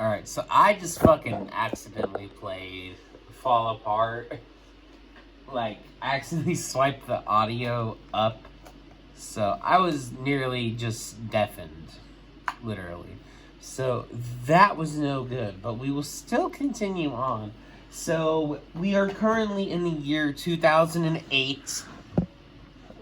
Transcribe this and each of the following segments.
Alright, so I just fucking accidentally played Fall Apart. Like, I accidentally swiped the audio up. So I was nearly just deafened. Literally. So that was no good. But we will still continue on. So we are currently in the year 2008.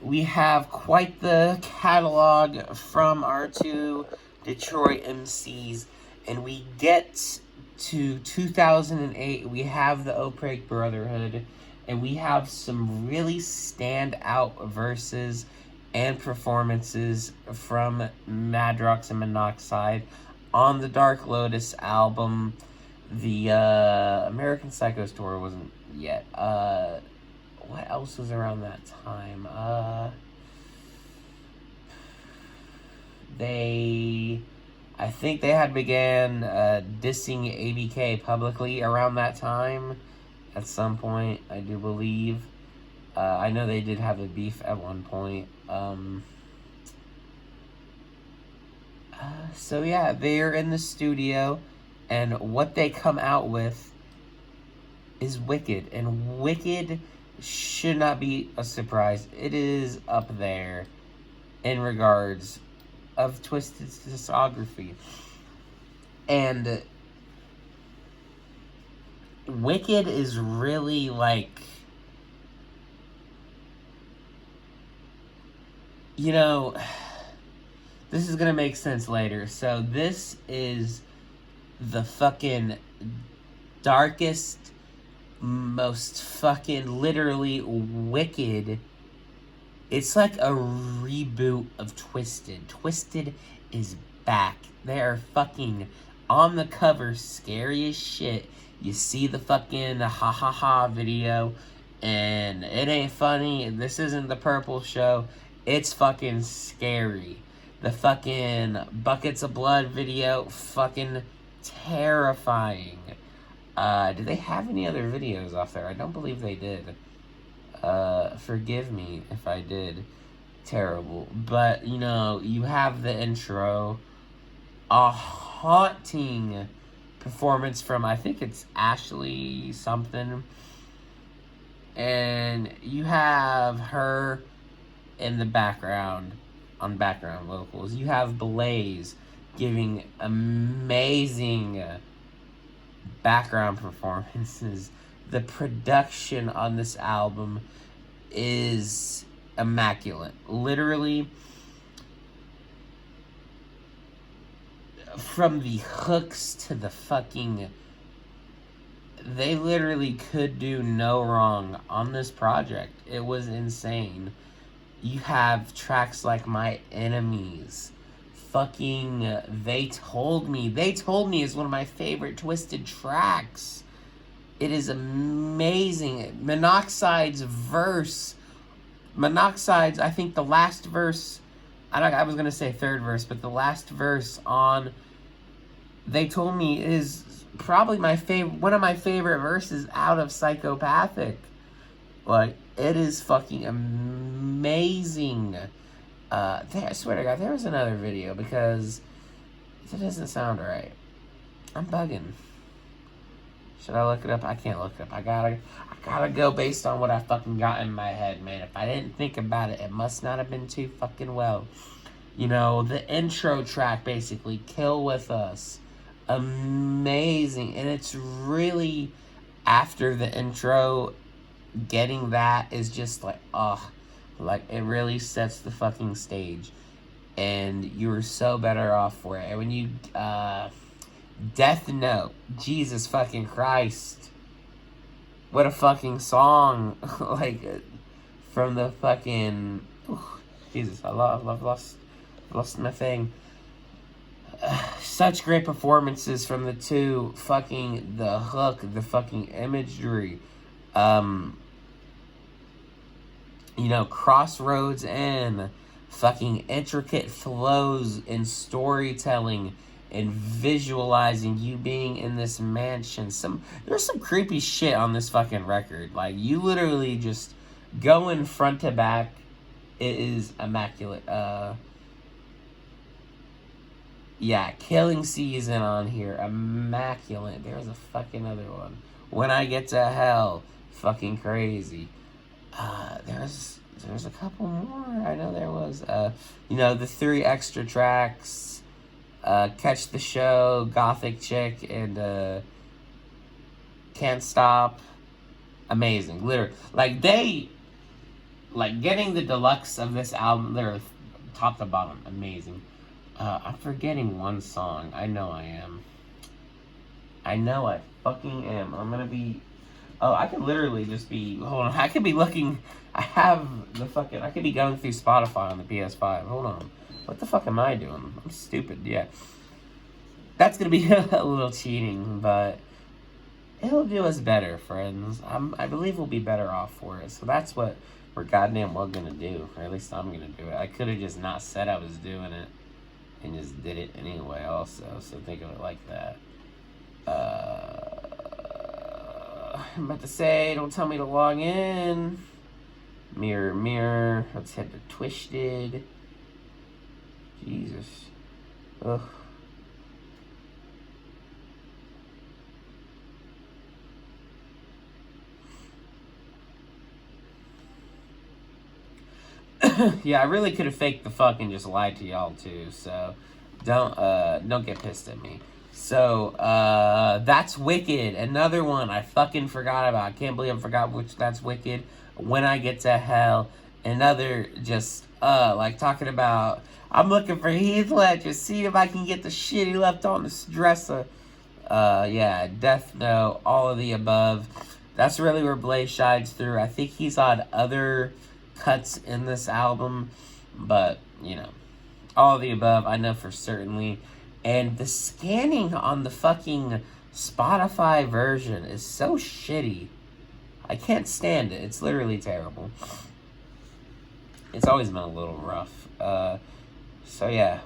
We have quite the catalog from our two Detroit MCs. And we get to 2008. We have the Oprah Brotherhood. And we have some really standout verses and performances from Madrox and Monoxide on the Dark Lotus album. The American Psycho Story wasn't yet. What else was around that time? I think they had began dissing ABK publicly around that time. At some point, I do believe. I know they did have a beef at one point. So yeah, they're in the studio, and what they come out with is Wicked. And Wicked should not be a surprise. It is up there in regards of TWIZTID's discography. And Wicked is really like, you know, this is gonna make sense later. So this is the fucking darkest, most fucking literally wicked. It's like a reboot of TWIZTID. TWIZTID is back. They are fucking on the cover, scary as shit. You see the fucking ha ha ha video, and it ain't funny. This isn't the Purple Show. It's fucking scary. The fucking Buckets of Blood video, fucking terrifying. Do they have any other videos off there? I don't believe they did. Forgive me if I did. Terrible. But, you know, you have the intro. A haunting performance from, I think it's Ashley something. And you have her in the background on background vocals. You have Blaze giving amazing background performances. The production on this album is immaculate. Literally, from the hooks to the fucking... They literally could do no wrong on this project. It was insane. You have tracks like My Enemies. Fucking They Told Me. They Told Me is one of my favorite TWIZTID tracks. It is amazing. Monoxide's verse. Monoxide's, I think the last verse... I was going to say third verse, but the last verse on They Told Me is probably my favorite, one of my favorite verses out of Psychopathic. Like, it is fucking amazing. I swear to God, there was another video because it doesn't sound right. I'm bugging. Should I look it up? I can't look it up. I gotta go based on what I fucking got in my head, man. If I didn't think about it, it must not have been too fucking well. You know, the intro track, basically, Kill With Us. Amazing. And it's really, after the intro, getting that is just like, like, it really sets the fucking stage. And you were so better off for it. And when you, Death Note, Jesus fucking Christ. What a fucking song. Like, from the fucking, Jesus, I lost my thing. Such great performances from the two. Fucking the hook, the fucking imagery. You know, Crossroads and fucking intricate flows in storytelling and visualizing you being in this mansion. There's some creepy shit on this fucking record. Like, you literally just going front to back. It is immaculate. Yeah, Killing Season on here. Immaculate. There's a fucking other one. When I Get to Hell. Fucking crazy. There's a couple more. I know there was. The 3 extra tracks. Catch the Show, Gothic Chick, and Can't Stop. Amazing. Literally. Getting the deluxe of this album, they're top to bottom. Amazing. I'm forgetting one song. I know I am. I know I fucking am. I'm gonna be... Oh, I could literally just be... Hold on. I could be looking... I could be going through Spotify on the PS5. Hold on. What the fuck am I doing? I'm stupid. Yeah. That's gonna be a little cheating, but... It'll do us better, friends. I believe we'll be better off for it. So that's what we're goddamn well gonna do. Or at least I'm gonna do it. I could have just not said I was doing it. And just did it anyway also. So think of it like that. I'm about to say, don't tell me to log in. Mirror, mirror. Let's head to TWIZTID. Jesus. Ugh. Yeah, I really could have faked the fuck and just lied to y'all too, so don't get pissed at me. So, That's Wicked, another one I fucking forgot about. I can't believe I forgot which That's Wicked. When I Get to Hell, another just, talking about, I'm looking for Heath Ledger, see if I can get the shit he left on this dresser. Death Note, all of the above. That's really where Blaze shines through. I think he's on other cuts in this album, but all of the above I know for certainly. And the scanning on the fucking Spotify version is so shitty. I can't stand it. It's literally terrible. It's always been a little rough.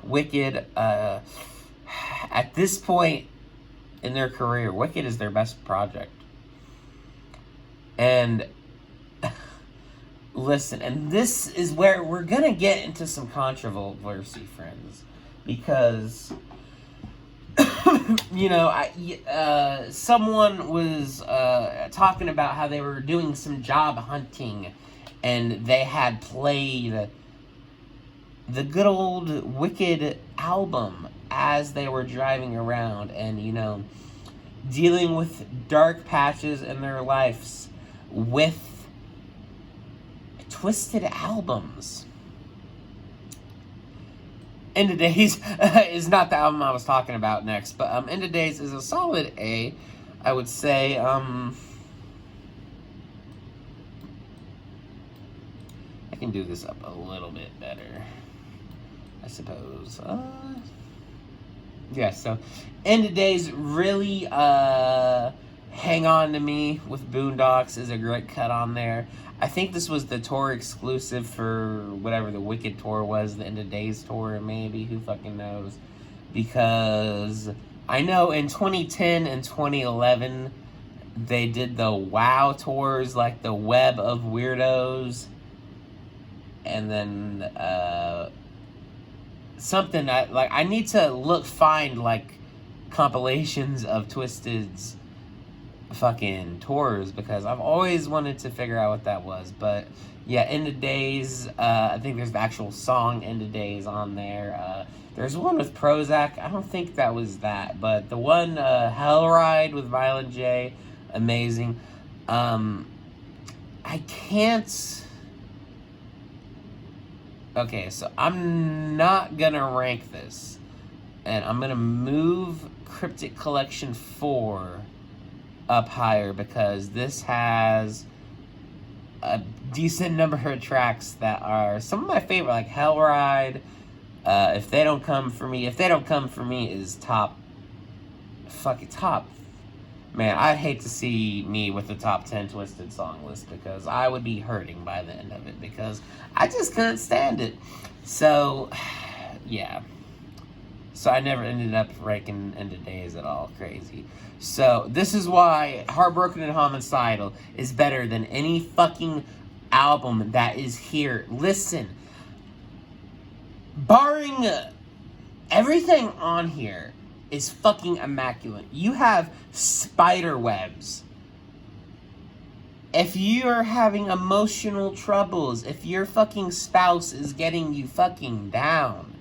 Wicked, at this point in their career, Wicked is their best project. And listen, and this is where we're gonna get into some controversy, friends, because someone was talking about how they were doing some job hunting, and they had played the good old Wicked album as they were driving around, and dealing with dark patches in their lives with TWIZTID albums. End of Days is not the album I was talking about next, but End of Days is a solid A, I would say. I can do this up a little bit better, I suppose. So End of Days really Hang On to Me with Boondocks is a great cut on there. I think this was the tour exclusive for whatever the Wicked tour was, the End of Days tour, maybe. Who fucking knows? Because I know in 2010 and 2011, they did the WoW tours, like the Web of Weirdos. And then something I need to find compilations of TWIZTID's fucking tours, because I've always wanted to figure out what that was. But yeah, End of Days, I think there's the actual song End of Days on there. There's one with Prozac. I don't think that was that, but the one Hell Ride with Violent J, amazing. I can't... Okay, so I'm not gonna rank this, and I'm gonna move Cryptic Collection 4 up higher, because this has a decent number of tracks that are some of my favorite, like Hell Ride, If They Don't Come For Me. If They Don't Come For Me is top. Man, I'd hate to see me with the top 10 TWIZTID song list, because I would be hurting by the end of it, because I just couldn't stand it. So, yeah. So I never ended up ranking End of Days at all. Crazy. So this is why Heartbroken and Homicidal is better than any fucking album that is here. Listen, barring everything on here is fucking immaculate. You have spider webs. If you're having emotional troubles, if your fucking spouse is getting you fucking down,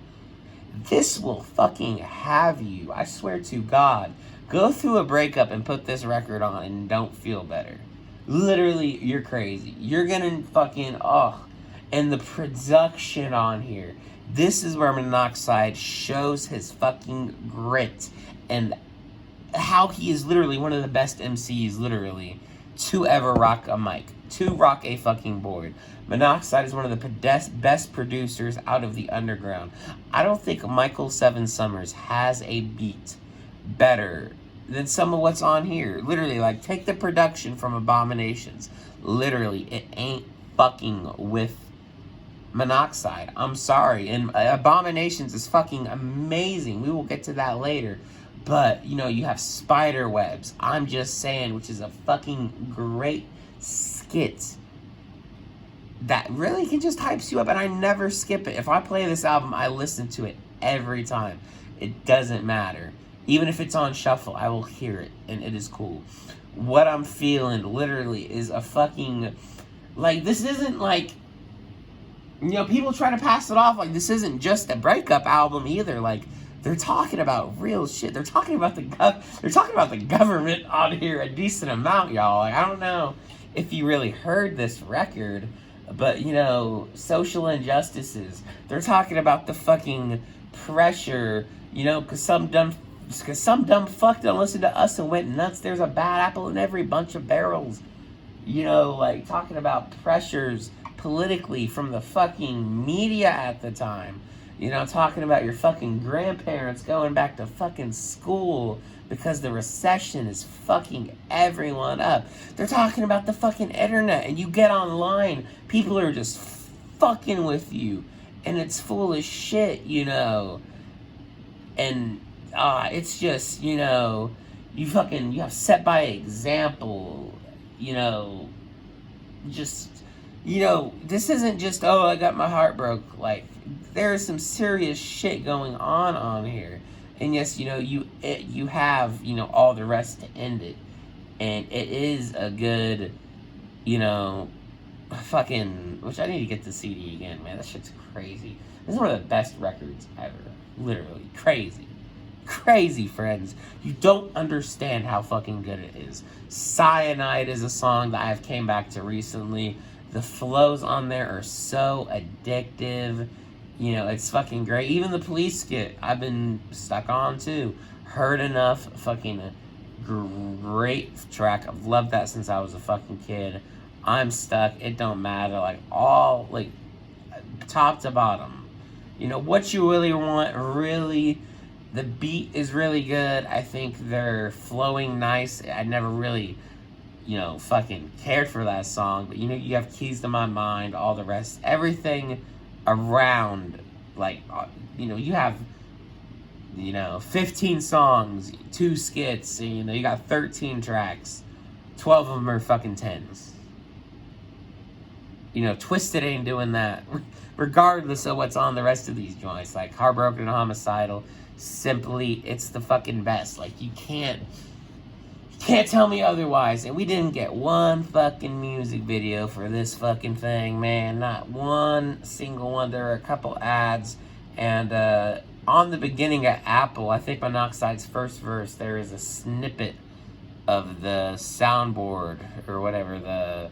this will fucking have you. I swear to God. Go through a breakup and put this record on and don't feel better. Literally, you're crazy. You're gonna fucking, and the production on here. This is where Monoxide shows his fucking grit and how he is literally one of the best MCs, literally, to ever rock a mic, to rock a fucking board. Monoxide is one of the best producers out of the underground. I don't think Michael Seven Summers has a beat better than some of what's on here. Literally, like, take the production from Abominations. Literally, it ain't fucking with Monoxide. I'm sorry. And Abominations is fucking amazing. We will get to that later. But, you know, you have Spider Webs. I'm Just Saying, which is a fucking great skit that really can just hypes you up, and I never skip it. If I play this album, I listen to it every time. It doesn't matter. Even if it's on shuffle, I will hear it, and it is cool. What I'm feeling, literally, is a fucking... Like, this isn't like... You know, people try to pass it off like this isn't just a breakup album either. Like, they're talking about real shit. They're talking about the government on here a decent amount, y'all. Like, I don't know if you really heard this record, but, you know, social injustices. They're talking about the fucking pressure, you know, because some dumb fuck didn't listen to us and went nuts. There's a bad apple in every bunch of barrels. You know, like, talking about pressures politically from the fucking media at the time. You know, talking about your fucking grandparents going back to fucking school because the recession is fucking everyone up. They're talking about the fucking internet, and you get online, people are just fucking with you, and it's full of shit, you know. And it's just, you know, you have set by example, you know, just, you know, this isn't just, oh, I got my heart broke. Like, there's some serious shit going on here. And yes, you know, you have, you know, all the rest to end it. And it is a good, you know, fucking, which I need to get the CD again, man. That shit's crazy. This is one of the best records ever. Literally. Crazy. Crazy, friends. You don't understand how fucking good it is. Cyanide is a song that I've came back to recently. The flows on there are so addictive. You know, it's fucking great. Even the police skit, I've been stuck on too. Heard Enough, fucking great track. I've loved that since I was a fucking kid. I'm Stuck, It Don't Matter. Like, all, like, top to bottom. You know, What You Really Want, really, the beat is really good. I think they're flowing nice. I never really, you know, fucking cared for that song. But, you know, you have Keys to My Mind, all the rest. Everything around, like, you know, you have, you know, 15 songs, 2 skits, and, you know, you got 13 tracks. 12 of them are fucking 10s. You know, TWIZTID ain't doing that, regardless of what's on the rest of these joints. Like, Heartbroken and Homicidal, simply, it's the fucking best. Like, you can't tell me otherwise. And we didn't get one fucking music video for this fucking thing, man. Not one single one. There are a couple ads. And on the beginning of Apple, I think Monoxide's first verse, there is a snippet of the soundboard or whatever, the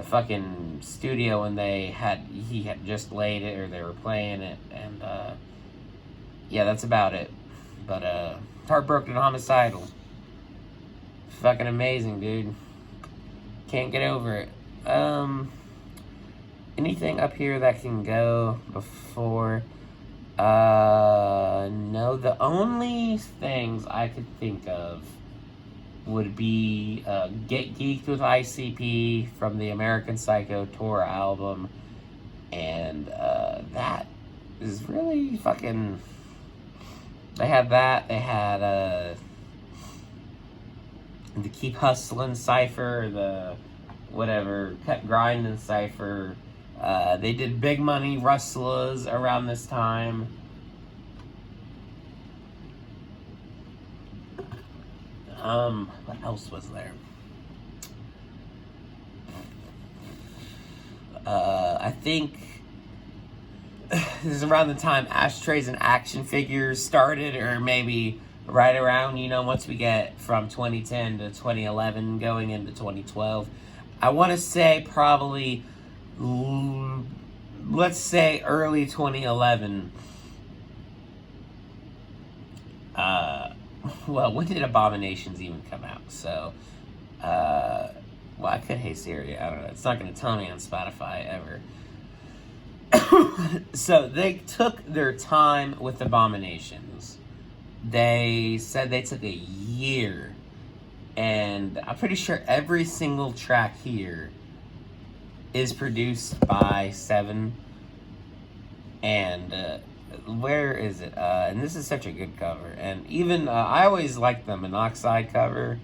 fucking studio when he had just laid it or they were playing it. And yeah, that's about it. But Heartbroken and Homicidal, fucking amazing, dude. Can't get over it. Anything up here that can go before? No. The only things I could think of would be Get Geeked with ICP from the American Psycho Tour album. And that is really fucking... They had that. They had the Keep Hustlin' Cypher, the whatever, Kept Grindin' Cypher. They did Big Money Rustlers around this time. What else was there? I think this is around the time Ashtrays and action figures started, or maybe right around, once we get from 2010 to 2011 going into 2012. I want to say probably, let's say early 2011. Well, when did Abominations even come out? So, well, I could Hey Siri. I don't know. It's not going to tell me on Spotify ever. So they took their time with Abominations. They said they took a year. And I'm pretty sure every single track here is produced by Seven. And where is it? And this is such a good cover. And even, I always like the Monoxide cover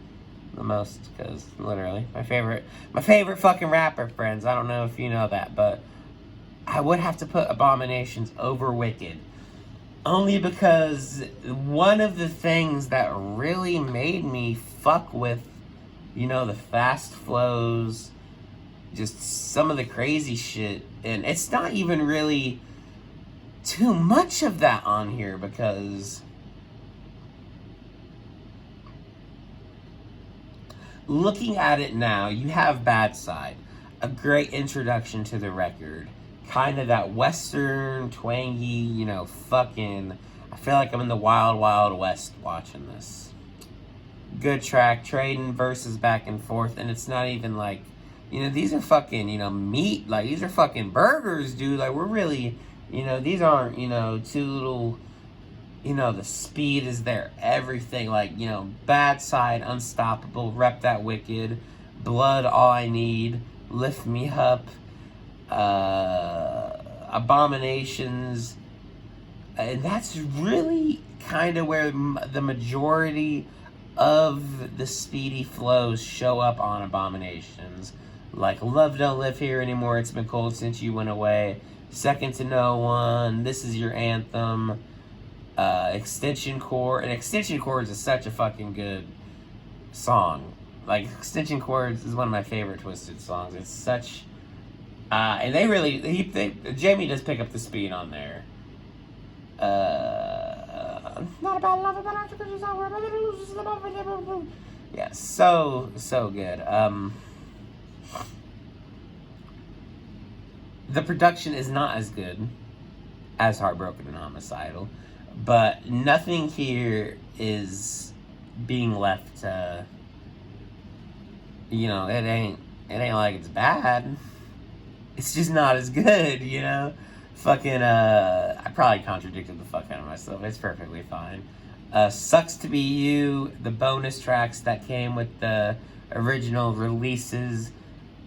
the most, because literally my favorite fucking rapper, friends. I don't know if you know that, but I would have to put Abominations over Wicked, only because one of the things that really made me fuck with, the fast flows, just some of the crazy shit, and it's not even really too much of that on here, because looking at it now, you have Bad Side, a great introduction to the record. Kind of that western, twangy, fucking, I feel like I'm in the wild, wild west watching this. Good track, trading verses back and forth, and it's not even like, these are fucking, meat, like, these are fucking burgers, dude, like, we're really, these aren't, two little, the speed is there, everything, like, Bad Side, Unstoppable, Rep That Wicked, Blood, All I Need, Lift Me Up, Abominations, and that's really kind of where the majority of the speedy flows show up on Abominations. Like Love Don't Live Here Anymore, It's Been Cold Since You Went Away, Second to No One, This Is Your Anthem, Extension Chord. And Extension Chords is such a fucking good song. Like, Extension Chords is one of my favorite TWIZTID songs. It's such... and they really... Jamie does pick up the speed on there. Not about love, but yeah, so good. The production is not as good as Heartbroken and Homicidal, but nothing here is being left, it ain't like it's bad. It's just not as good, Fucking, I probably contradicted the fuck out of myself. It's perfectly fine. Sucks to Be You, the bonus tracks that came with the original releases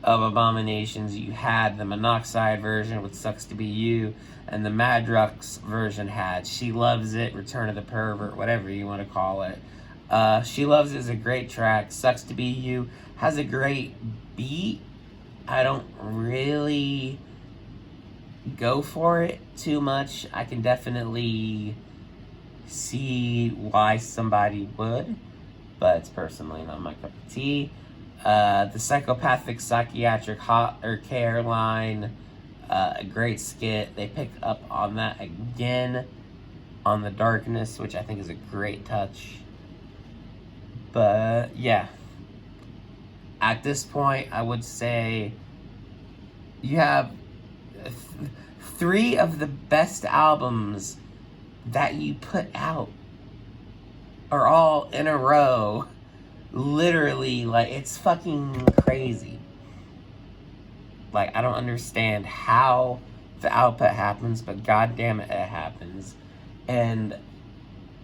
of Abominations. You had the Monoxide version with Sucks to Be You, and the Madrux version had She Loves It, Return of the Pervert, whatever you want to call it. She Loves It is a great track. Sucks to Be You has a great beat. I don't really go for it too much. I can definitely see why somebody would, but it's personally not my cup of tea. The Psychopathic Psychiatric Care line, a great skit. They pick up on that again on the Darkness, which I think is a great touch. But yeah, at this point, I would say you have 3 of the best albums that you put out are all in a row. Literally, like, it's fucking crazy. Like, I don't understand how the output happens, but goddamn it, it happens. And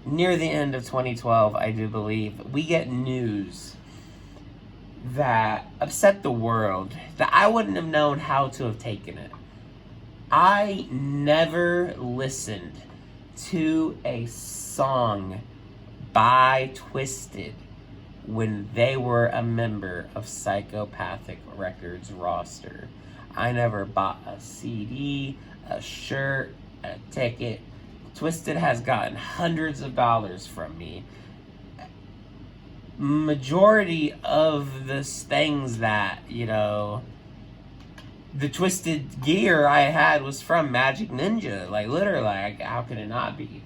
near the end of 2012, I do believe, we get news that upset the world, that I wouldn't have known how to have taken it. I never listened to a song by TWIZTID when they were a member of Psychopathic Records roster. I never bought a CD, a shirt, a ticket. TWIZTID has gotten hundreds of dollars from me. majority of the things that, you know, the twisted gear I had was from Magic Ninja. Like, literally, like, how could it not be?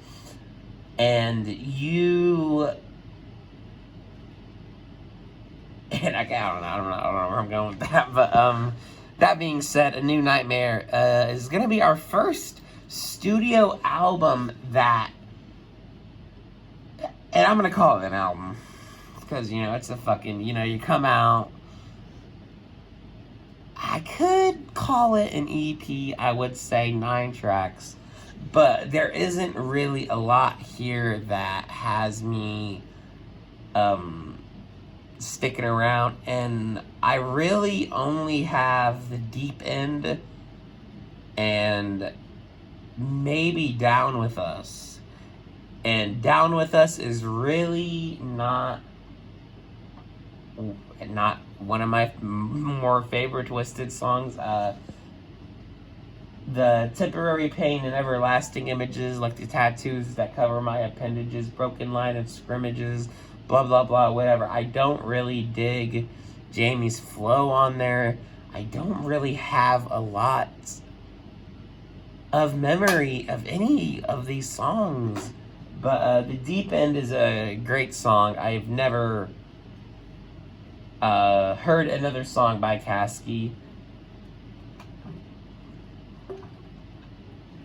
And and I don't know where I'm going with that. But that being said, A New Nightmare is gonna be our first studio album that, and I'm gonna call it an album because, you know, it's a fucking, you know, you come out. I could call it an EP. I would say 9 tracks, but there isn't really a lot here that has me sticking around, and I really only have the Deep End and maybe Down With Us. And Down With Us is really not one of my more favorite Twisted songs. The Temporary Pain and Everlasting Images, like the tattoos that cover my appendages, broken line of scrimmages, blah blah blah, whatever. I don't really dig Jamie's flow on there. I don't really have a lot of memory of any of these songs. But The Deep End is a great song. I've never heard another song by Caskey.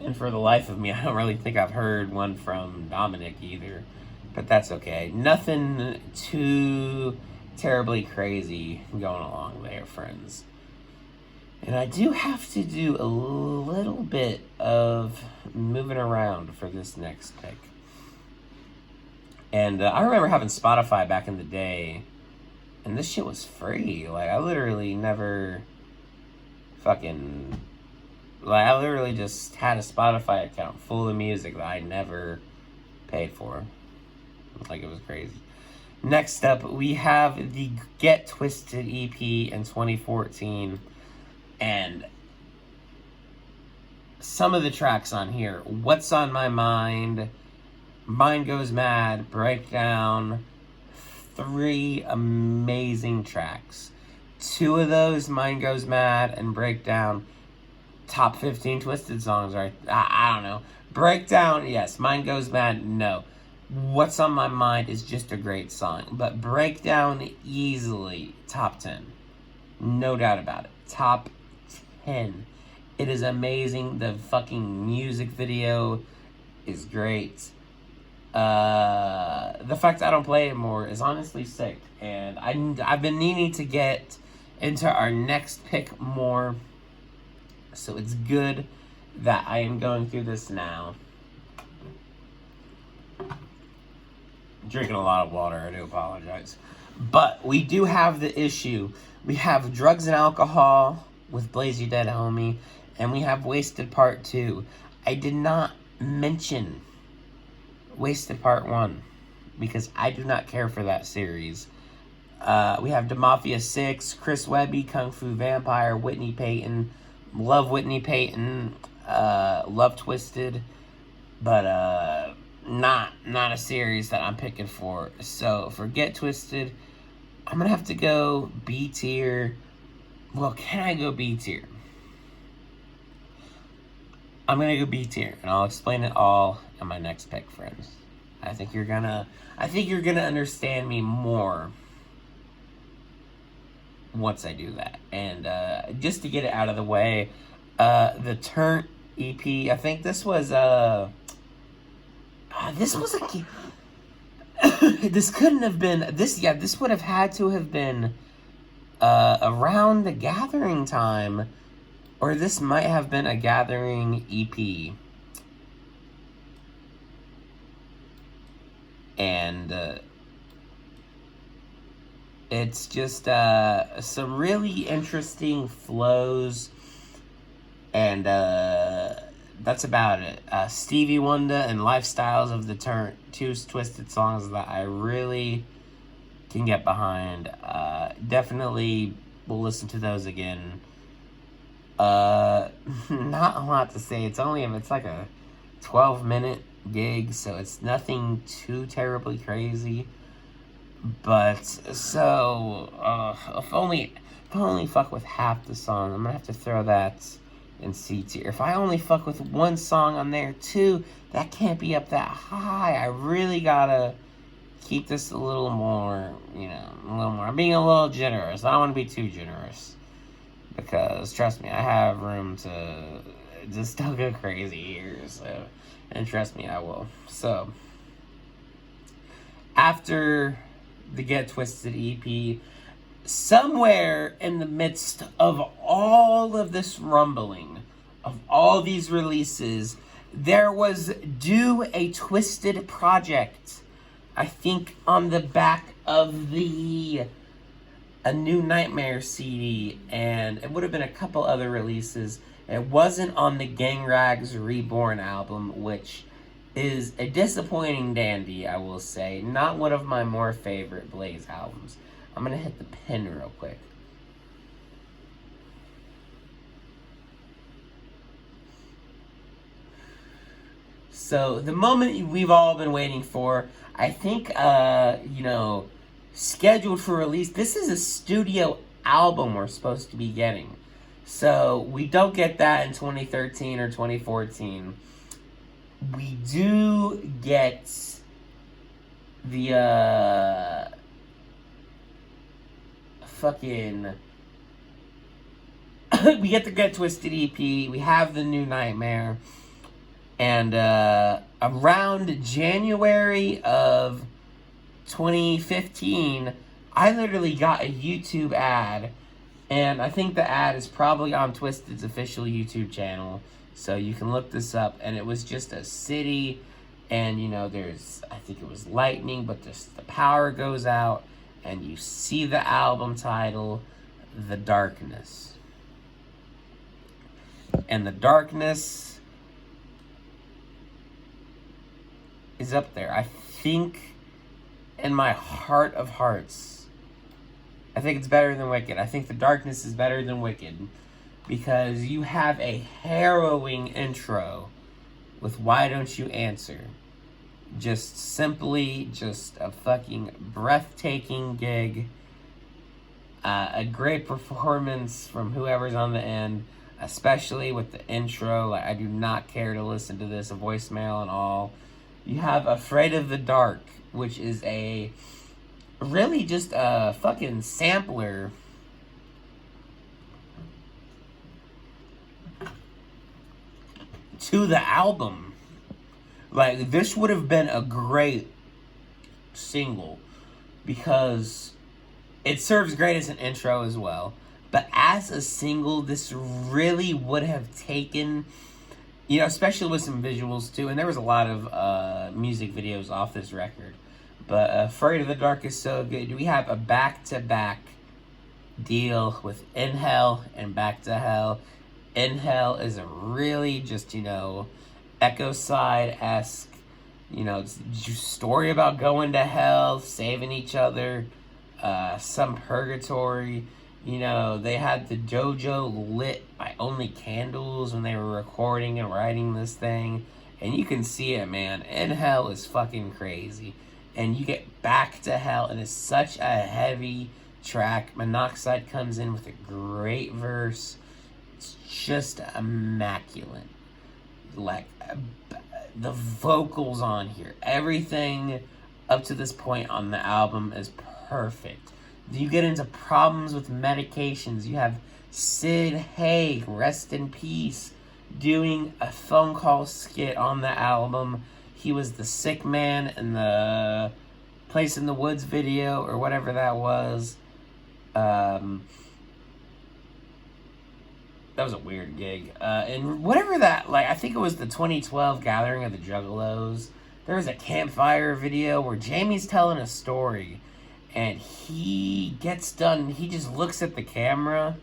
And for the life of me, I don't really think I've heard one from Dominic either. But that's okay. Nothing too terribly crazy going along there, friends. And I do have to do a little bit of moving around for this next pick. And I remember having Spotify back in the day, and this shit was free. Like, I literally never fucking... Like, I literally just had a Spotify account full of music that I never paid for. Like, it was crazy. Next up, we have the Get Twisted EP in 2014. And some of the tracks on here: What's on My Mind, Mind Goes Mad, Breakdown. 3 amazing tracks. 2 of those, Mind Goes Mad and Breakdown, top 15 Twisted songs, right? I don't know. Breakdown, yes. Mind Goes Mad, no. What's on My Mind is just a great song. But Breakdown, easily top 10. No doubt about it. Top 10. It is amazing. The fucking music video is great. The fact I don't play it more is honestly sick. And I've been needing to get into our next pick more. So it's good that I am going through this now. Drinking a lot of water, I do apologize. But we do have the issue. We have Drugs and Alcohol with Blaze You Dead Homie, and we have Wasted Part 2. I did not mention Wasted Part 1 because I do not care for that series. We have DeMafia 6, Chris Webby, Kung Fu Vampire, Whitney Payton. Love Whitney Payton. Love Twisted. But not a series that I'm picking for. So for Get Twisted, I'm gonna have to go B tier. Well, can I go B tier? I'm gonna go B tier, and I'll explain it all in my next pick, friends. I think you're gonna understand me more once I do that. And just to get it out of the way, the Turnt EP. I think this was this couldn't have been this. Yeah, this would have had to have been around the Gathering time, or this might have been a Gathering EP. And it's just some really interesting flows, and that's about it. Stevie Wonder and Lifestyles of the Turnt, 2 Twisted songs that I really can get behind. Definitely will listen to those again. Not a lot to say. It's like a 12-minute gig, so it's nothing too terribly crazy. But so if I only fuck with half the song, I'm gonna have to throw that in C tier. If I only fuck with one song on there too, that can't be up that high. I really gotta keep this a little more, you know, a little more. I'm being a little generous. I don't want to be too generous because trust me, I have room to just still go crazy here. So, and trust me, I will. So after the Get Twisted EP, somewhere in the midst of all of this rumbling, of all these releases, there was due a Twisted project. I think on the back of a New Nightmare CD, and it would have been a couple other releases. It wasn't on the Gang Rags Reborn album, which is a disappointing dandy, I will say. Not one of my more favorite Blaze albums. I'm gonna hit the pin real quick. So the moment we've all been waiting for, I think, you know, scheduled for release. This is a studio album we're supposed to be getting. So we don't get that in 2013 or 2014. We do get the fucking we get the Get Twisted EP. We have the New Nightmare. And around January of 2015, I literally got a YouTube ad. And I think the ad is probably on Twisted's official YouTube channel. So you can look this up. And it was just a city. And, you know, there's, I think it was lightning, but just the power goes out. And you see the album title, The Darkness. And The Darkness is up there. I think in my heart of hearts, I think it's better than Wicked. I think The Darkness is better than Wicked because you have a harrowing intro with Why Don't You Answer. Just simply just a fucking breathtaking gig. A great performance from whoever's on the end, especially with the intro. Like, I do not care to listen to this, a voicemail and all. You have Afraid of the Dark, which is a really just a fucking sampler to the album. Like, this would have been a great single because it serves great as an intro as well. But as a single, this really would have taken, you know, especially with some visuals too. And there was a lot of music videos off this record. But Afraid of the Dark is so good. We have a back-to-back deal with In Hell and Back to Hell. In Hell is a really just, you know, Echo Side-esque, you know, story about going to hell, saving each other, some purgatory. You know, they had the dojo lit by only candles when they were recording and writing this thing. And you can see it, man. In Hell is fucking crazy. And you get Back to Hell, and it's such a heavy track. Monoxide comes in with a great verse. It's just immaculate. Like, the vocals on here, everything up to this point on the album is perfect. You get into Problems with Medications. You have Sid Haig, rest in peace, doing a phone call skit on the album. He was the sick man in the Place in the Woods video or whatever that was. That was a weird gig. And whatever that, like, I think it was the 2012 Gathering of the Juggalos. There was a campfire video where Jamie's telling a story. And he gets done, he just looks at the camera.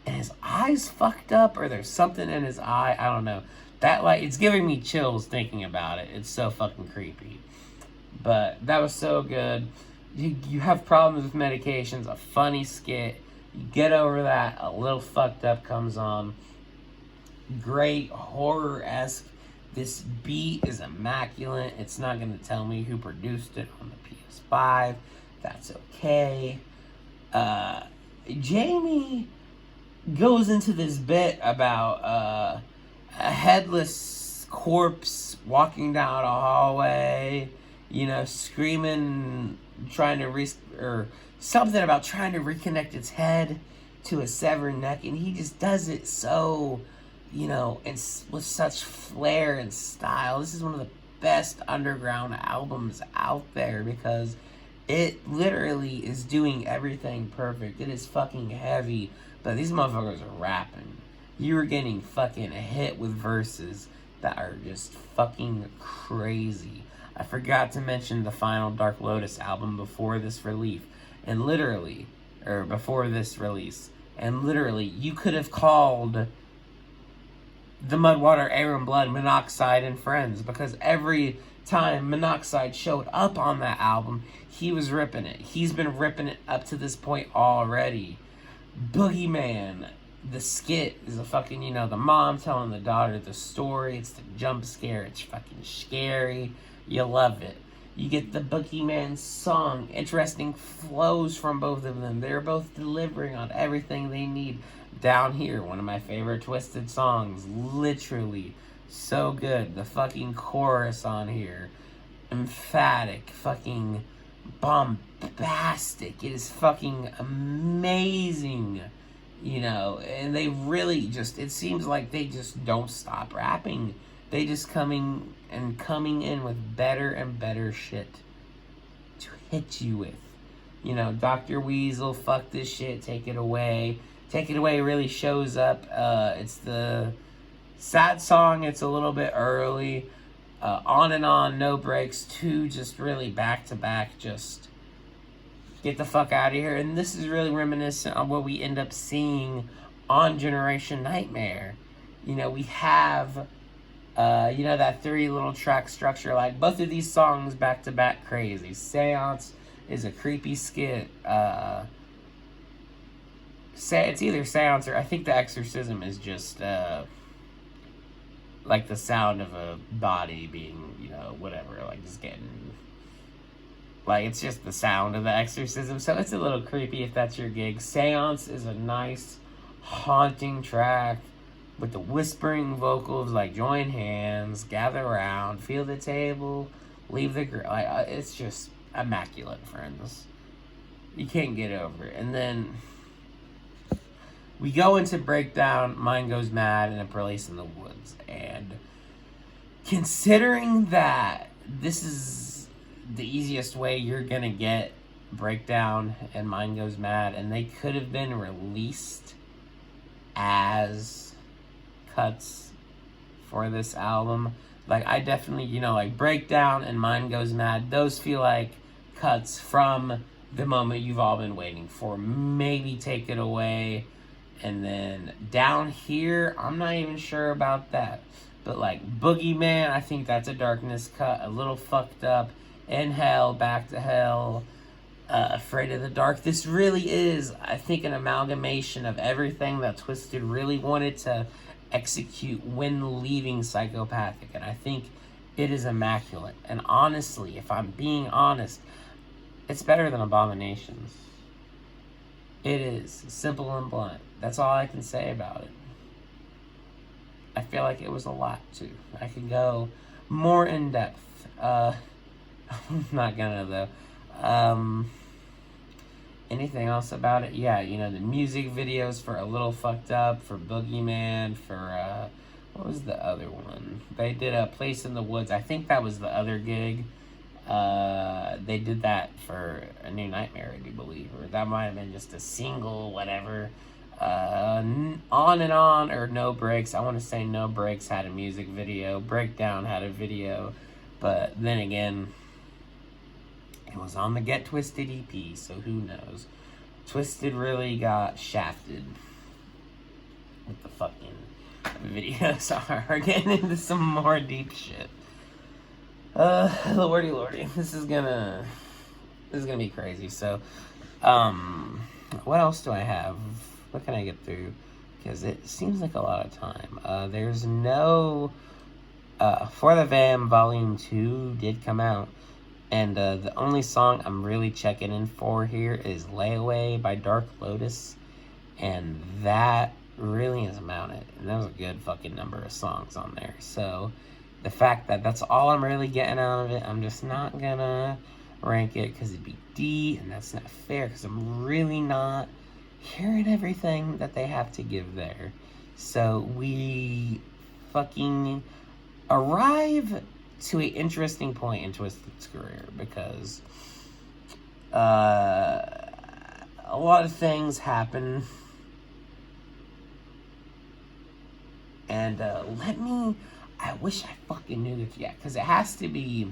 And his eye's fucked up, or there's something in his eye. I don't know. That, like, it's giving me chills thinking about it. It's so fucking creepy. But that was so good. You have Problems with Medications, a funny skit. You get over that, a little fucked up comes on. Great horror-esque. This beat is immaculate. It's not going to tell me who produced it on the PS5. That's okay. Jamie goes into this bit about a headless corpse walking down a hallway, screaming, trying to or something about trying to reconnect its head to a severed neck, and he just does it so, and with such flair and style. This is one of the best underground albums out there because it literally is doing everything perfect. It is fucking heavy, but these motherfuckers are rapping. You are getting fucking hit with verses that are just fucking crazy. I forgot to mention the final Dark Lotus album before this release. And literally, you could have called the Mudwater, Air and Blood, Monoxide, and Friends, because every time Monoxide showed up on that album, he was ripping it. He's been ripping it up to this point already. Boogeyman, the skit is a fucking, the mom telling the daughter the story. It's the jump scare. It's fucking scary. You love it. You get the Boogeyman song. Interesting flows from both of them. They're both delivering on everything they need. Down Here, one of my favorite TWIZTID songs. Literally so good. The fucking chorus on here, emphatic, fucking bombastic. It is fucking amazing, and they really just, it seems like they just don't stop rapping. They just coming in with better and better shit to hit you with. Dr. Weasel, Fuck This Shit, Take It Away. Take It Away really shows up. It's the sad song. It's a little bit early. On and On, No Breaks, 2 just really back to back. Just get the fuck out of here. And this is really reminiscent on what we end up seeing on Generation Nightmare. We have, that 3 little track structure. Like, both of these songs back to back crazy. Seance is a creepy skit. It's either Seance or I think The Exorcism is just, like the sound of a body being, whatever, like just getting, like it's just the sound of The Exorcism, so it's a little creepy if that's your gig. Seance is a nice, haunting track with the whispering vocals, like join hands, gather around, feel the table, leave the it's just immaculate, friends. You can't get over it. And then we go into Breakdown, Mind Goes Mad, and A Place in the Woods. And considering that this is the easiest way you're going to get Breakdown and Mind Goes Mad, and they could have been released as cuts for this album. Like, I definitely, like Breakdown and Mind Goes Mad, those feel like cuts from the moment you've all been waiting for. Maybe Take It Away. And then Down Here, I'm not even sure about that. But like Boogeyman, I think that's a Darkness cut. A Little Fucked Up, In Hell, Back to Hell, Afraid of the Dark. This really is, I think, an amalgamation of everything that TWIZTID really wanted to execute when leaving Psychopathic. And I think it is immaculate. And honestly, if I'm being honest, it's better than Abominations. It is. Simple and blunt. That's all I can say about it. I feel like it was a lot, too. I could go more in depth. I'm not gonna, though. Anything else about it? Yeah, the music videos for A Little Fucked Up, for Boogeyman, for, what was the other one? They did A Place in the Woods. I think that was the other gig. They did that for A New Nightmare, I do believe, or that might have been just a single, whatever. On and On, or No Breaks. I want to say No Breaks had a music video. Breakdown had a video, but then again, it was on the Get TWIZTID EP, so who knows? TWIZTID really got shafted with the fucking videos. Are getting into some more deep shit. Lordy, this is gonna be crazy. So, what else do I have? What can I get through? Because it seems like a lot of time. There's no, For the Vam Volume 2 did come out, And the only song I'm really checking in for here is Layaway by Dark Lotus. And that really is about it. And that was a good fucking number of songs on there. So the fact that that's all I'm really getting out of it, I'm just not gonna rank it because it'd be D, and that's not fair because I'm really not hearing everything that they have to give there. So we fucking arrive to an interesting point in TWIZTID's career because a lot of things happen. And I wish I fucking knew it yet, because it has to be,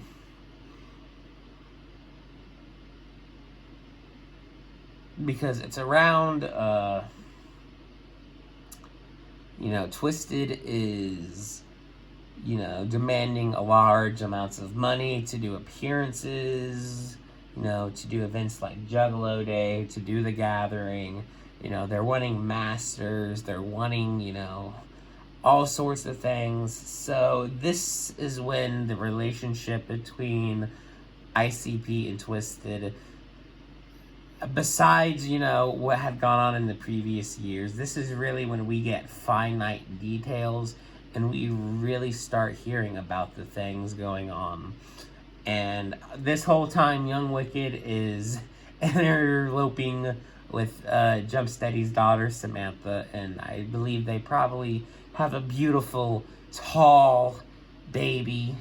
because it's around, TWIZTID is, demanding a large amounts of money to do appearances, to do events like Juggalo Day, to do the gathering. They're wanting masters, they're wanting, all sorts of things. So this is when the relationship between ICP and TWIZTID, besides, what had gone on in the previous years, this is really when we get finite details and we really start hearing about the things going on. And this whole time, Young Wicked is interloping with Jump Steady's daughter, Samantha, and I believe they probably have a beautiful, tall baby.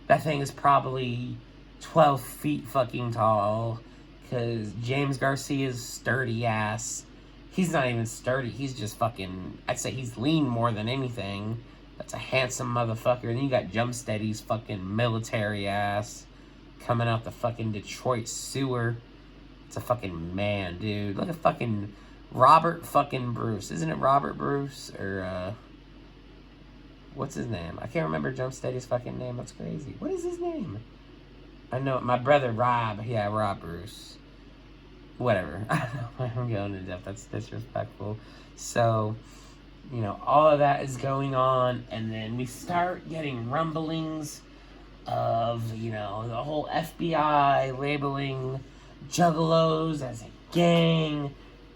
That thing is probably 12 feet fucking tall, because James Garcia's sturdy ass, he's not even sturdy, he's just fucking, I'd say he's lean more than anything. That's a handsome motherfucker. And then you got Jump Steady's fucking military ass coming out the fucking Detroit sewer. It's a fucking man, dude. Look at fucking Robert fucking Bruce. Isn't it Robert Bruce? Or, what's his name? I can't remember Jump Steady's fucking name. That's crazy. What is his name? I know my brother Rob. Yeah, Rob Bruce. Whatever. I don't know why I'm going into depth. That's disrespectful. So, all of that is going on, and then we start getting rumblings of, the whole FBI labeling Juggalos as a gang,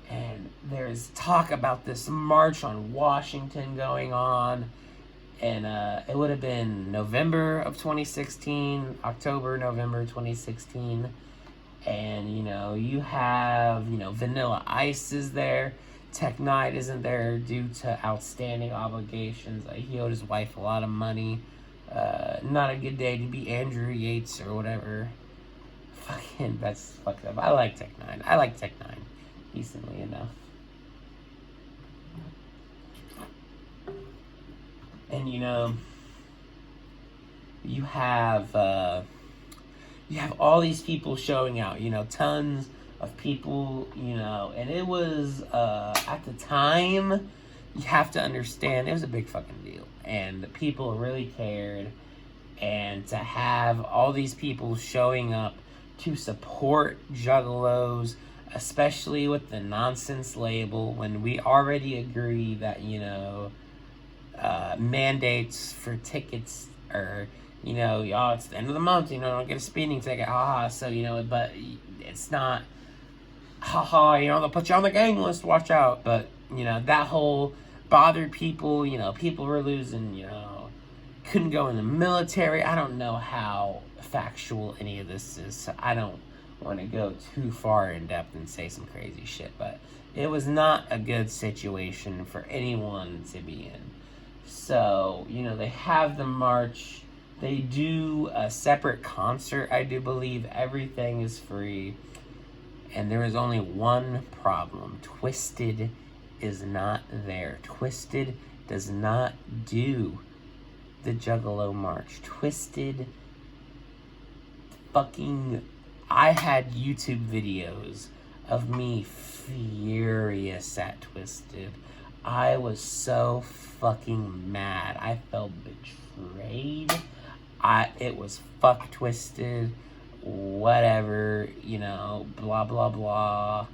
and there's talk about this march on Washington going on, and it would have been November of 2016, October, November 2016, and, you have, Vanilla Ice is there. Tech Knight isn't there due to outstanding obligations. He owed his wife a lot of money. Not a good day to be Andrew Yates or whatever. Fucking, that's fucked up. I like Tech Nine. I like Tech Nine decently enough. And you have all these people showing out. Tons of people, and it was, at the time, you have to understand, it was a big fucking deal, and the people really cared, and to have all these people showing up to support Juggalos, especially with the nonsense label, when we already agree that, mandates for tickets are, y'all, it's the end of the month, don't get a speeding ticket, haha, so, but it's not, haha, they'll put you on the gang list, watch out. But, that whole bothered people, people were losing, couldn't go in the military. I don't know how factual any of this is, so I don't want to go too far in depth and say some crazy shit, but it was not a good situation for anyone to be in. So, they have the march, they do a separate concert, I do believe, everything is free. And there is only one problem. TWIZTID is not there. TWIZTID does not do the Juggalo March. TWIZTID fucking... I had YouTube videos of me furious at TWIZTID. I was so fucking mad. I felt betrayed. It was fuck TWIZTID. Whatever, blah, blah, blah.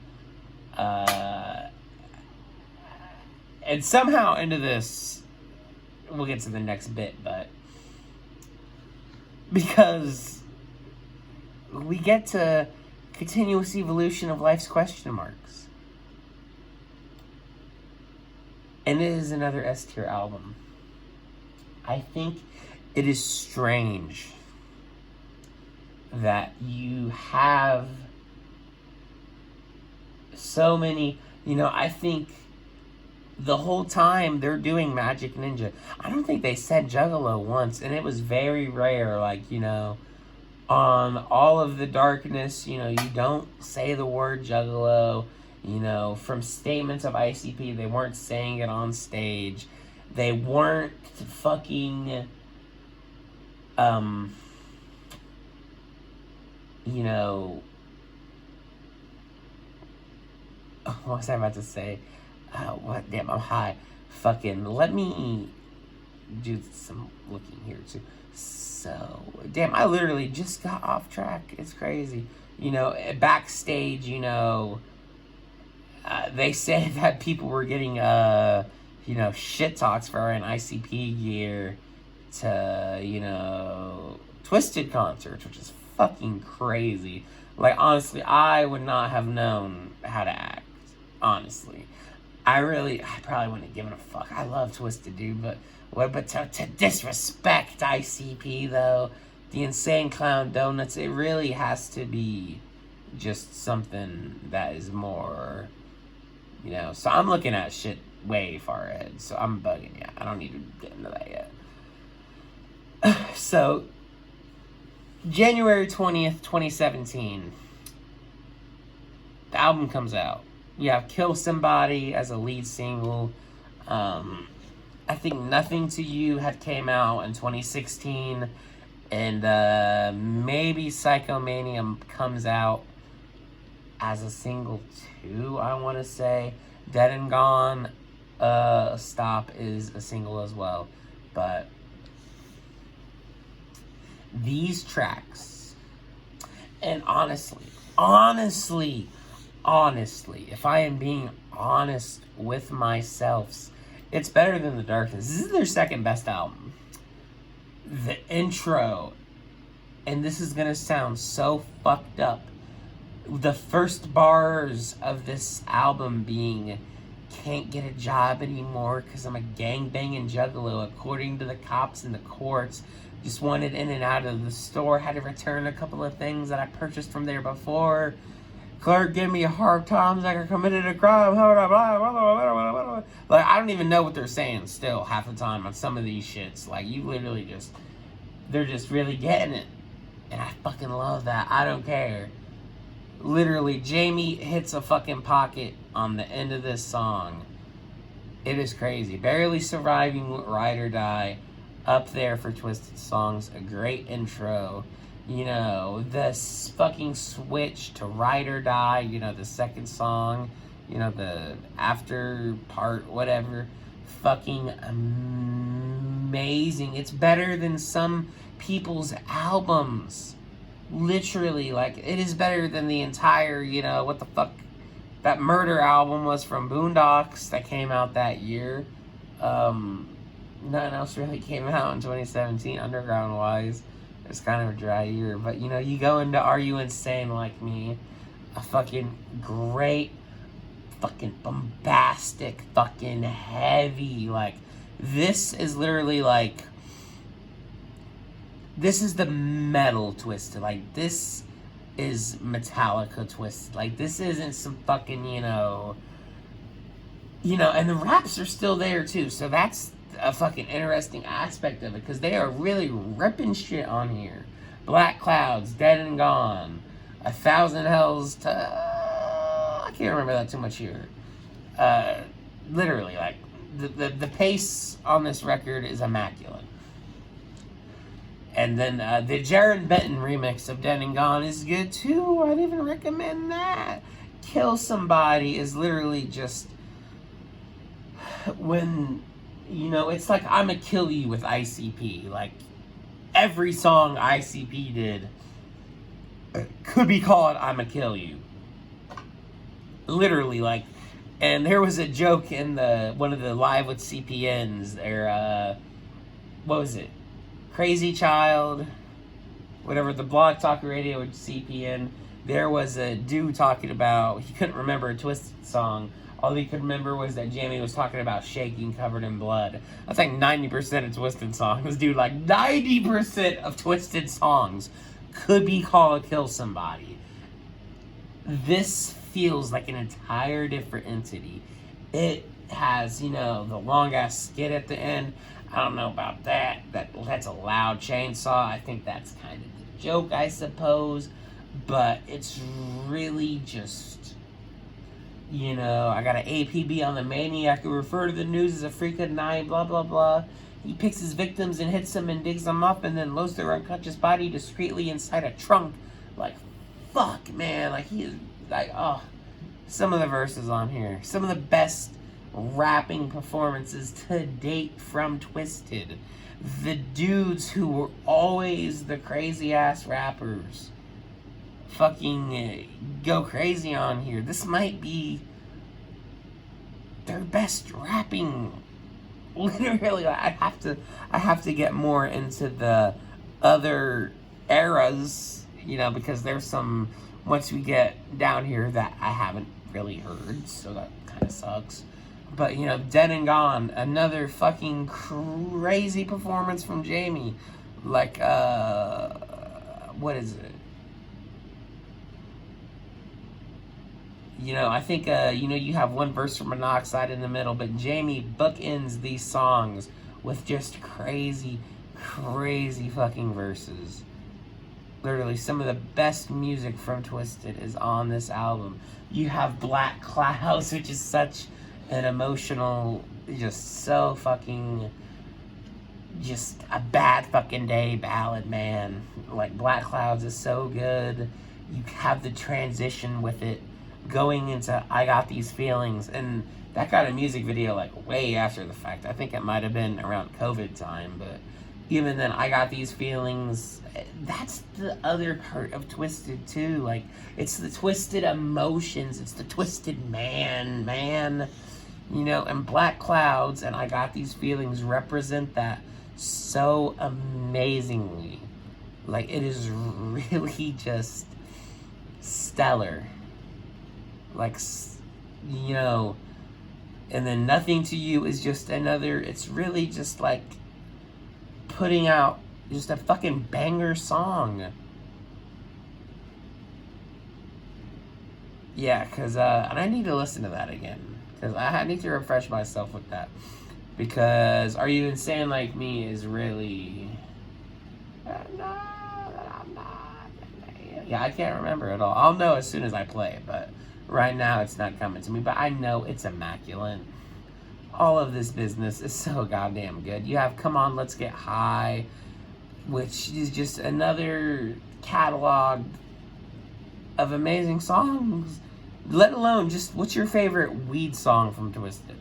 And somehow into this, we'll get to the next bit, but because we get to continuous evolution of life's question marks. And it is another S tier album. I think it is strange that you have so many, I think the whole time they're doing Magic Ninja, I don't think they said Juggalo once, and it was very rare, on All of the Darkness, you don't say the word Juggalo, from statements of ICP, they weren't saying it on stage, they weren't fucking, what was I about to say? Damn, I'm high. Fucking, let me do some looking here too. So, damn, I literally just got off track. It's crazy. Backstage, they say that people were getting, shit talks for wearing ICP gear to, TWIZTID concerts, which is fucking crazy. Like, honestly, I would not have known how to act. Honestly. I probably wouldn't have given a fuck. I love TWIZTID, dude, but to disrespect ICP, though, the Insane Clown Donuts, it really has to be just something that is more, so I'm looking at shit way far ahead, so I'm bugging you. I don't need to get into that yet. So, January 20th, 2017, the album comes out. You have Kill Somebody as a lead single. I think Nothing to You had came out in 2016. And maybe Psychomania comes out as a single too, I want to say. Dead and Gone, Stop is a single as well. But these tracks, and honestly, if I am being honest with myself, it's better than The Darkness. This is their second best album. The intro, and this is gonna sound so fucked up, the first bars of this album being, can't get a job anymore because I'm a gangbanging juggalo, according to the cops in the courts, just wanted in and out of the store, had to return a couple of things that I purchased from there before. Clerk gave me a hard time like I committed a crime. Like, I don't even know what they're saying still half the time on some of these shits. Like, you literally they're just really getting it. And I fucking love that. I don't care. Literally, Jamie hits a fucking pocket on the end of this song. It is crazy. Barely Surviving, Ride or Die, up there for TWIZTID songs. A great intro. The fucking switch to Ride or Die, the second song, the after part, whatever. Fucking amazing. It's better than some people's albums. Literally, like, it is better than the entire, what the fuck that Murder album was from Boondocks that came out that year. Nothing else really came out in 2017, underground-wise. It's kind of a dry year, but you go into Are You Insane Like Me, a fucking great, fucking bombastic, fucking heavy, like, this is literally like, this is the metal TWIZTID, like, this is Metallica TWIZTID, like, this isn't some fucking, and the raps are still there too, so that's a fucking interesting aspect of it, because they are really ripping shit on here. Black Clouds, Dead and Gone, 1,000 Hells to... I can't remember that too much here. Literally, like, the pace on this record is immaculate. And then the Jared Benton remix of Dead and Gone is good too. I'd even recommend that. Kill Somebody is literally just... when... it's like I'ma Kill You with ICP. Like, every song ICP did could be called I'ma Kill You. Literally, like, and there was a joke in one of the Live with CPNs there, what was it? Crazy Child, whatever, the Blog Talk Radio with CPN, there was a dude talking about, he couldn't remember a Twisted song. All he could remember was that Jamie was talking about shaking covered in blood. That's like 90% of Twisted songs, dude. Like 90% of Twisted songs could be Call or Kill Somebody. This feels like an entire different entity. It has, the long ass skit at the end. I don't know about that. That's a loud chainsaw. I think that's kind of the joke, I suppose. But it's really just, I got an APB on the maniac who refer to the news as a freak of the night, blah, blah, blah. He picks his victims and hits them and digs them up and then loads their unconscious body discreetly inside a trunk. Like, fuck, man. Like, he is, like, oh. Some of the verses on here. Some of the best rapping performances to date from TWIZTID. The dudes who were always the crazy ass rappers fucking go crazy on here. This might be their best rapping. Literally, I have to get more into the other eras, because there's some, once we get down here, that I haven't really heard, so that kind of sucks. But, Dead and Gone, another fucking crazy performance from Jamie. Like, what is it? I think, you have one verse from Monoxide in the middle, but Jamie bookends these songs with just crazy, crazy fucking verses. Literally, some of the best music from TWIZTID is on this album. You have Black Clouds, which is such an emotional, just so fucking, just a bad fucking day ballad, man. Like, Black Clouds is so good. You have the transition with it going into I Got These Feelings, and that got a music video like way after the fact. I think it might have been around COVID time, but even then, I Got These Feelings, that's the other part of TWIZTID too. Like, it's the twisted emotions, it's the twisted man, and Black Clouds and I Got These Feelings represent that so amazingly. Like, it is really just stellar. Like, and then Nothing to You is just another, it's really just like putting out just a fucking banger song. Yeah, because, and I need to listen to that again, because I need to refresh myself with that, because Are You Insane Like Me is really, no, I'm not, yeah, I can't remember at all. I'll know as soon as I play it, but right now it's not coming to me, but I know it's immaculate. All of this business is so goddamn good. You have Come On, Let's Get High, which is just another catalog of amazing songs. Let alone just, what's your favorite weed song from TWIZTID?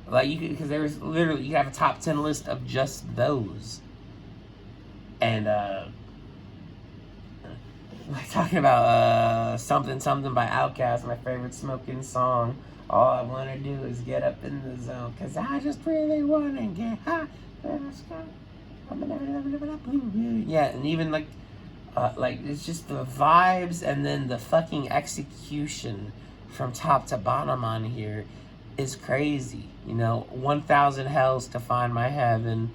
Like, because there's literally, you have a top 10 list of just those. And, like, talking about Something Something by Outkast, my favorite smoking song. All I want to do is get up in the zone, because I just really want to get high. Yeah, and even like, it's just the vibes, and then the fucking execution from top to bottom on here is crazy. 1,000 hells to find my heaven.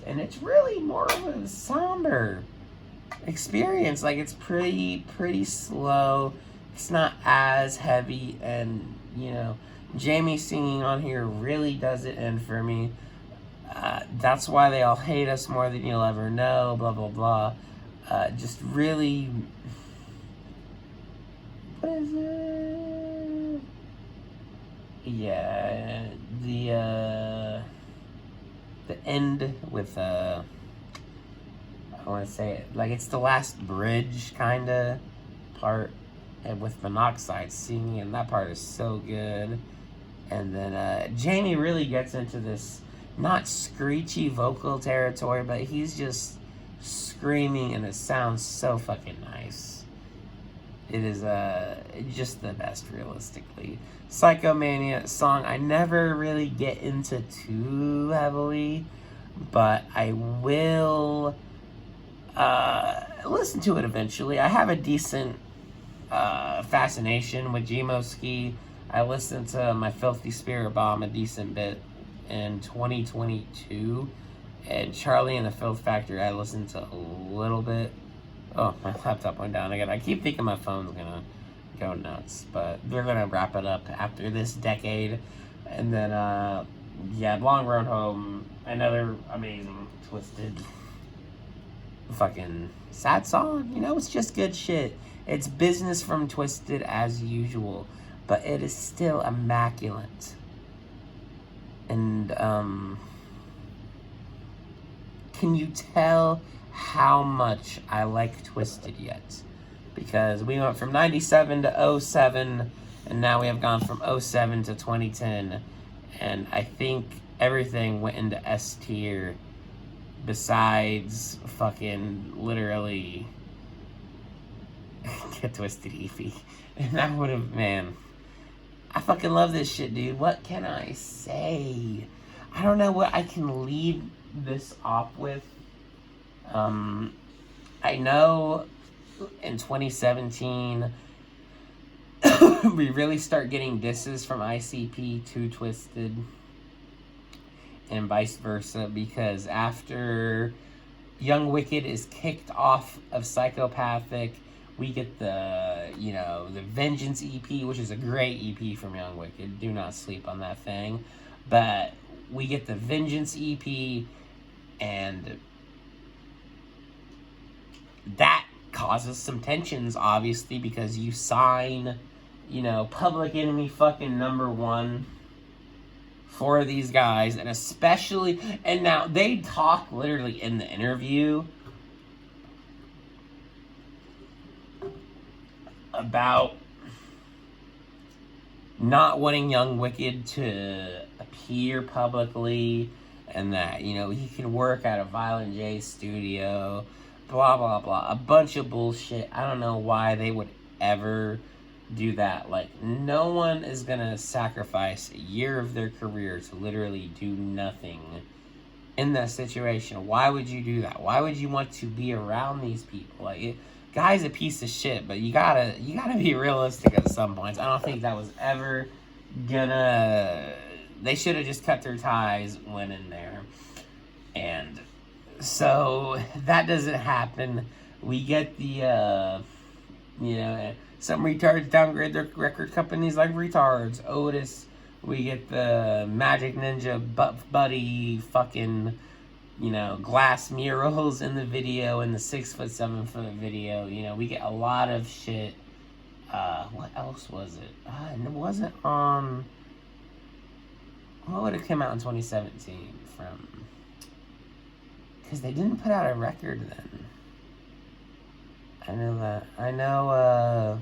And it's really more of a somber experience. Like, it's pretty slow. It's not as heavy, and Jamie singing on here really does it in for me. That's why they all hate us more than you'll ever know, blah blah blah. Just really, what is it? Yeah, the end with I want to say it like it's the last bridge kind of part. And with Monoxide singing, and that part is so good. And then Jamie really gets into this, not screechy vocal territory, but he's just screaming, and it sounds so fucking nice. It is just the best, realistically. Psychomania song, I never really get into too heavily, but I will listen to it eventually. I have a decent fascination with Gmoski. I listened to My Filthy Spirit Bomb a decent bit in 2022. And Charlie and the Filth Factory, I listened to a little bit. Oh, my laptop went down again. I keep thinking my phone's gonna go nuts. But they're gonna wrap it up after this decade. And then, yeah, Long Road Home, another amazing Twisted fucking sad song. You know, it's just good shit. It's business from Twisted as usual, but it is still immaculate. And can you tell how much I like Twisted yet? Because we went from 97 to 07, and now we have gone from 07 to 2010, and I think everything went into S tier besides fucking literally Get Twisted EP. And I would have, man, I fucking love this shit, dude. What can I say? I don't know what I can lead this off with. I know in 2017 we really start getting disses from ICP to Twisted and vice versa, because after Young Wicked is kicked off of Psychopathic, we get the, you know, the Vengeance EP, which is a great EP from Young Wicked. Do not sleep on that thing. But we get the Vengeance EP, and that causes some tensions, obviously, because you sign, you know, Public Enemy fucking #1 for these guys, and especially, and now they talk literally in the interview about not wanting Young Wicked to appear publicly, and that, you know, he can work at a Violent J studio, blah, blah, blah. A bunch of bullshit. I don't know why they would ever do that. Like, no one is gonna sacrifice a year of their career to literally do nothing in that situation. Why would you do that? Why would you want to be around these people? Like, guy's a piece of shit, but you gotta be realistic at some points. I don't think that was ever gonna... They should have just cut their ties when in there. And so that doesn't happen. We get the, you know, some retards downgrade their record companies like retards. Otis. We get the Magic Ninja Butt Buddy fucking, you know, glass murals in the video, in the 6', 7" video. You know, we get a lot of shit. What else was it? It wasn't on... What would have come out in 2017 from... Because they didn't put out a record then. I know that. I know,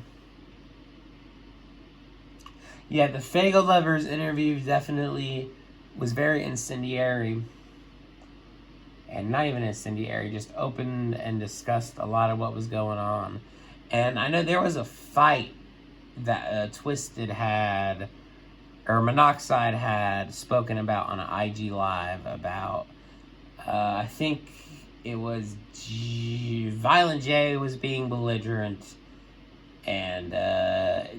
yeah, the Fagel Lovers interview definitely was very incendiary. And not even incendiary, just opened and discussed a lot of what was going on. And I know there was a fight that Twisted had, or Monoxide had spoken about on an IG Live about, I think it was Violent J was being belligerent, and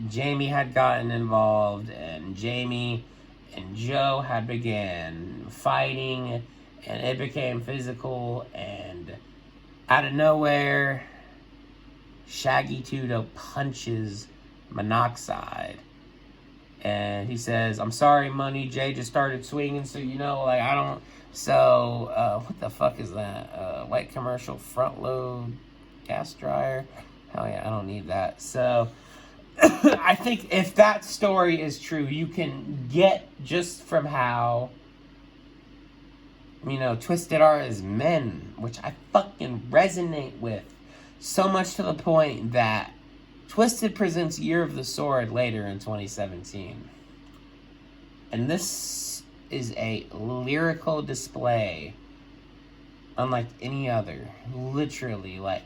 Jamie had gotten involved, and Jamie and Joe had began fighting, and it became physical, and out of nowhere, Shaggy Tudo punches Monoxide. And he says, "I'm sorry, Money. Jay just started swinging, so, you know, like, I don't..." So, what the fuck is that? White commercial front load gas dryer? Hell yeah, I don't need that. So, I think if that story is true, you can get just from how, you know, Twisted are as men, which I fucking resonate with. So much to the point that Twisted presents Year of the Sword later in 2017. And this is a lyrical display unlike any other. Literally, like,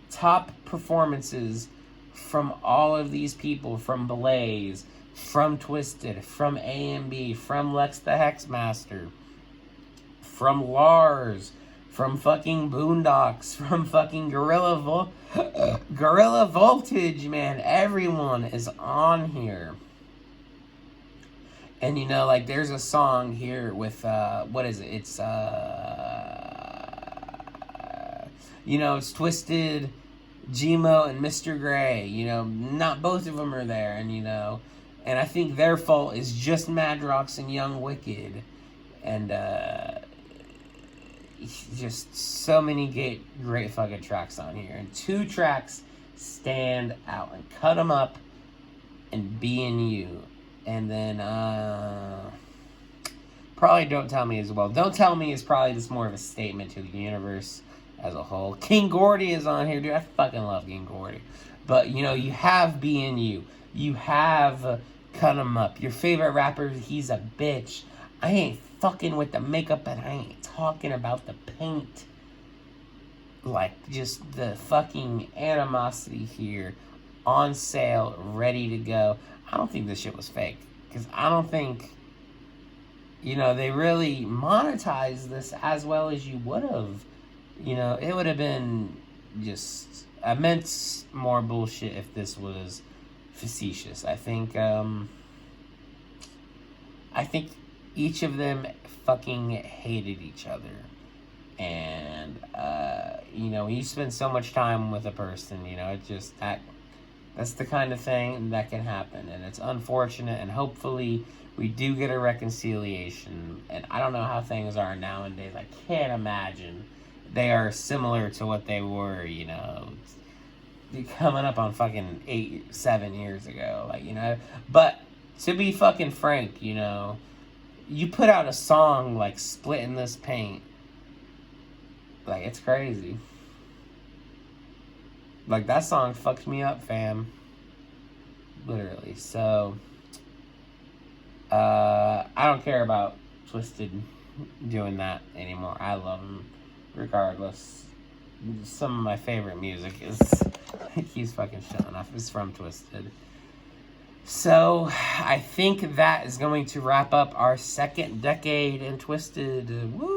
top performances from all of these people, from Blaze, from Twisted, from A&B, from Lex the Hexmaster, from Lars, from fucking Boondocks, from fucking Gorilla Voltage, man. Everyone is on here. And you know, like, there's a song here with, what is it? It's, you know, it's TWIZTID, Gmo, and Mr. Gray. You know, not both of them are there, and you know, and I think their fault is just Madrox and Young Wicked. And, just so many great fucking tracks on here. And 2 tracks stand out. And Cut 'Em Up and Being You. And then, probably Don't Tell Me as well. Don't Tell Me is probably just more of a statement to the universe as a whole. King Gordy is on here, dude. I fucking love King Gordy. But, you know, you have Being You. You have Cut 'Em Up. Your favorite rapper, He's a Bitch. I ain't fucking with the makeup, and I ain't talking about the paint. Like, just the fucking animosity here. On sale, ready to go. I don't think this shit was fake. Because I don't think, you know, they really monetized this as well as you would have. You know, it would have been just immense more bullshit if this was facetious. I think each of them fucking hated each other. And, you know, you spend so much time with a person, you know, it just, that's the kind of thing that can happen. And it's unfortunate, and hopefully we do get a reconciliation. And I don't know how things are nowadays. I can't imagine they are similar to what they were, you know, coming up on fucking 7 years ago. Like, you know, but to be fucking frank, you know, you put out a song like Splitting This Paint. Like, it's crazy. Like, that song fucked me up, fam. Literally. So, I don't care about TWIZTID doing that anymore. I love him regardless. Some of my favorite music is he's fucking showing off. It's from TWIZTID. So, I think that is going to wrap up our second decade in TWIZTID. Woo!